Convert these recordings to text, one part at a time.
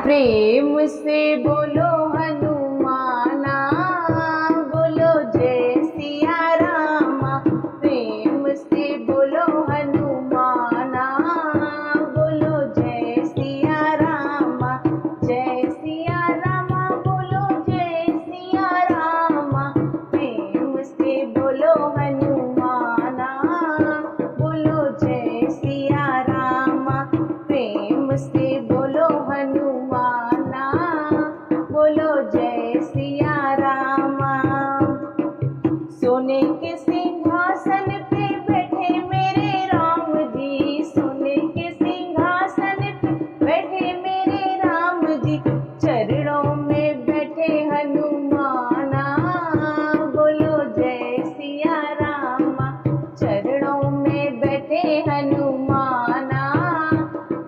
प्रेम से बोलो हनुमाना, बोलो जय सिया रामा। प्रेम से बोलो हनुमाना, बोलो जय सिया रामा। जय सिया रामा बोलो जय सिया रामा। प्रेम से बोलो हनुमाना, बोलो जय सिया रामा। प्रेम से बोलो हनुमाना, बोलो जय सिया रामा। सोने के सिंहासन पे बैठे मेरे राम जी, सोने के सिंहासन पे बैठे मेरे राम जी। चरणों में बैठे हनुमाना, बोलो जय सिया रामा। चरणों में बैठे हनुमाना,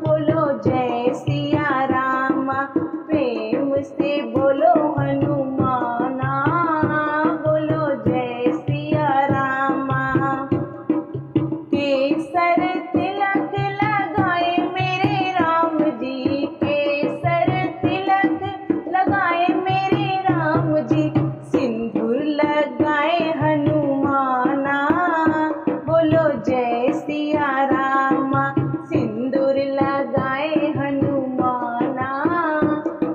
बोलो जय सिया रामा। प्रेम से बोलो हनुमाना, बोलो जय सिया रामा। केसर तिलक लगाए मेरे राम जी, केसर तिलक लगाए मेरे राम जी। सिंदूर लगाए हनुमाना, बोलो जय सिया रामा। सिंदूर लगाए हनुमाना,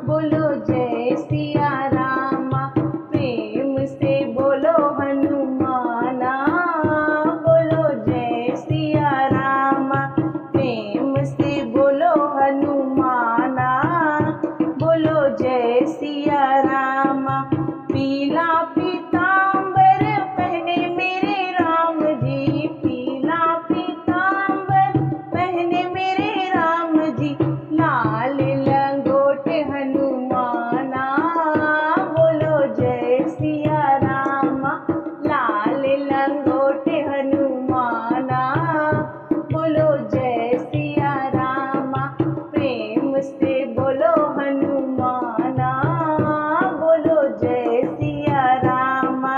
बोलो जय सिया रामा। प्रेम से बोलो हनुमाना, बोलो जय सिया रामा। प्रेम से बोलो हनुमाना, बोलो जय सिया रामा। पीला पीतांबर पहने मेरे राम जी, पीला पीतांबर पहने मेरे राम जी। लाल लंगोट हनुमाना, बोलो जय सिया रामा। लाल लंगोट हनुमाना, बोलो जय सिया रामा। प्रेम से बोलो हनुमाना, बोलो जय सिया रामा।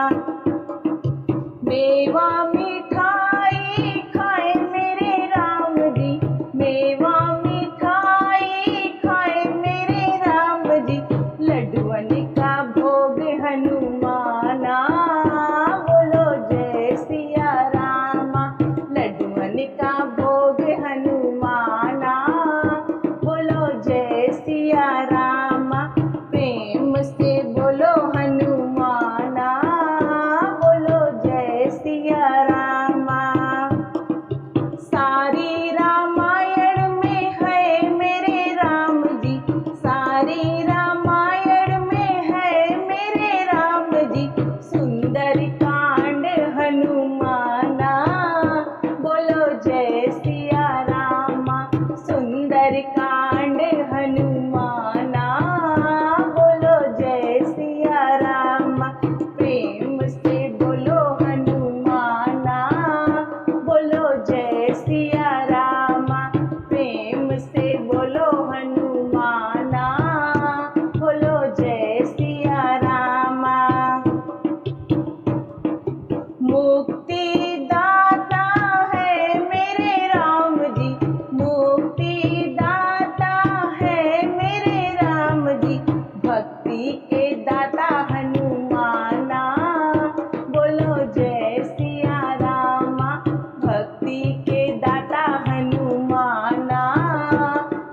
मेवा मिठाई खाए मेरे राम जी, मेवा मिठाई खाए मेरे राम जी। लड्डुअन का भोग हनुमाना, बोलो जय सिया रामा। लड्डुअन का भोग हनुमाना, बोलो जय सिया रामा। प्रेम से बोलो हनुमाना, बोलो जय सिया रामा। सारी रामायण में है मेरे राम जी, सारी रामायण में है मेरे राम जी। सुंदर कांड हनुमाना, बोलो जय सिया रामा। सुंदर कांड हनुमाना, बोलो जय सिया रामा। प्रेम से बोलो हनुमाना, बोलो जय सिया रामा। प्रेम से बोलो हनुमाना, बोलो जय सिया रामा। मुक्ति दाता है मेरे राम जी, मुक्ति दाता है मेरे राम जी। भक्ति के दाता हनुमाना, बोलो जय सिया रामा। भक्ति के दाता हनुमाना,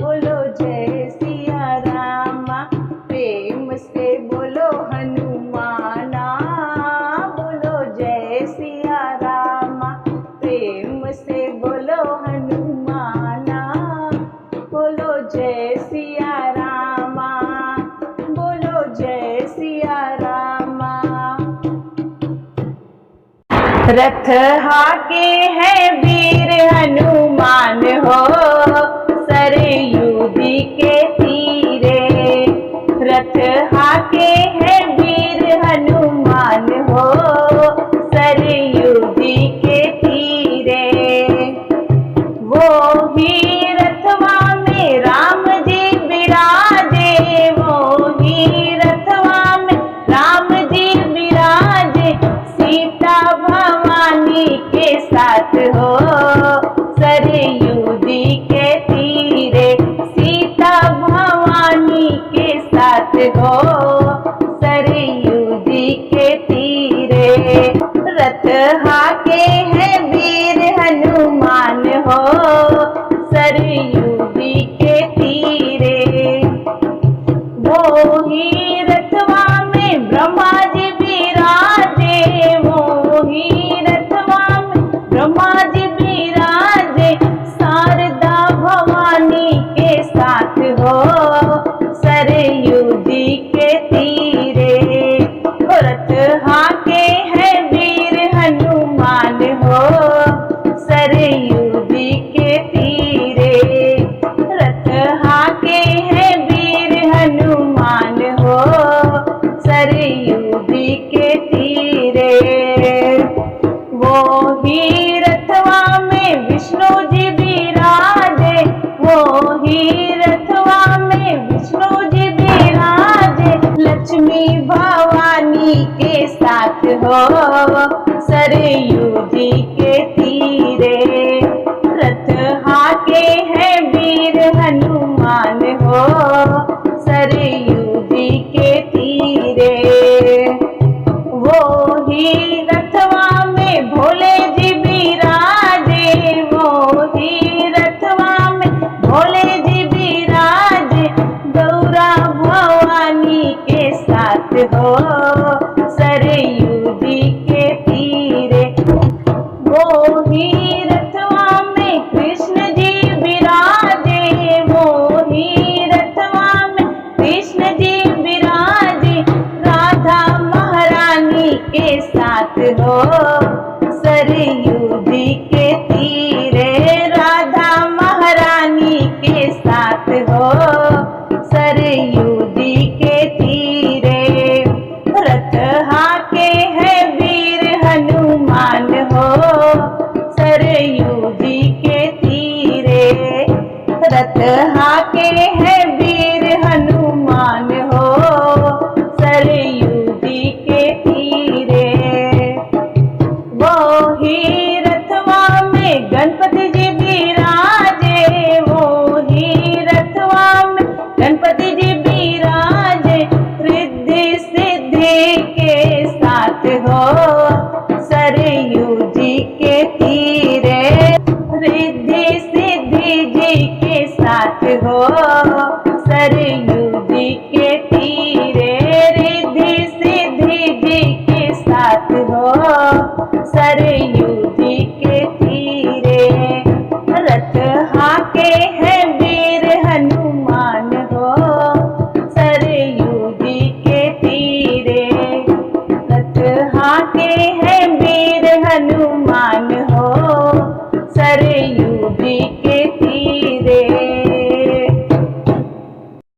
बोलो जय सिया रामा। प्रेम से बोलो हनुमाना, बोलो जय सिया रामा। प्रेम से बोलो हनुमाना, बोलो जय सिया रामा। बोलो जय सिया रामा। रथ हाके है वीर हनुमान हो, सरयू जी के तीरे। रथ हाके है वीर हनुमान हो, सरयू जी के तीरे। वो ही रथवा में राम जी विराजे, वो ही रथवा में राम जी विराजे। सीता भवानी के साथ हो, सरयू जी के तीरे। सीता भवानी हो सरयू जी के तीरे। रथ हाके हैं वीर हनुमान हो सरयू जी के तीरे। वो ही रथवा में ब्रह्मा जी विराजे, वो ही रथवा में ब्रह्मा जी विराजे, शारदा भवानी के साथ हो सरयू जी के तीरे। रथ हाके हैं वीर हनुमान हो सरयू जी के तीरे। रथ हाके हैं वीर हनुमान हो सरयू जी के तीरे। वो ही रथवा में विष्णु जी विराजे, वो ही रथवा में विष्णु जी विराजे, लक्ष्मी भवानी के साथ हो सरयू जी के तीरे। रथ हाके हैं वीर हनुमान हो सरयू जी के तीरे। वो ही रथवा में भोले जी विराजे, वो ही रथवा में भोले जी विराजे, गौरा भवानी के साथ हो सरयू जी के तीरे। वो ही रथवा में कृष्ण जी विराजे, वो ही रथवा में कृष्ण जी विराजे, राधा महारानी के साथ हो सरयू जी के तीरे। राधा महारानी के साथ हो सरयू जी के तीरे। रथ हाके हैं वीर हनुमान हो सरयू जी के तीरे। रथ हाके हैं वीर हनुमान हो सरयू जी के तीरे। वो ही रथवा में गणपति जी विराजे, वो ही रथवा में गणपति जी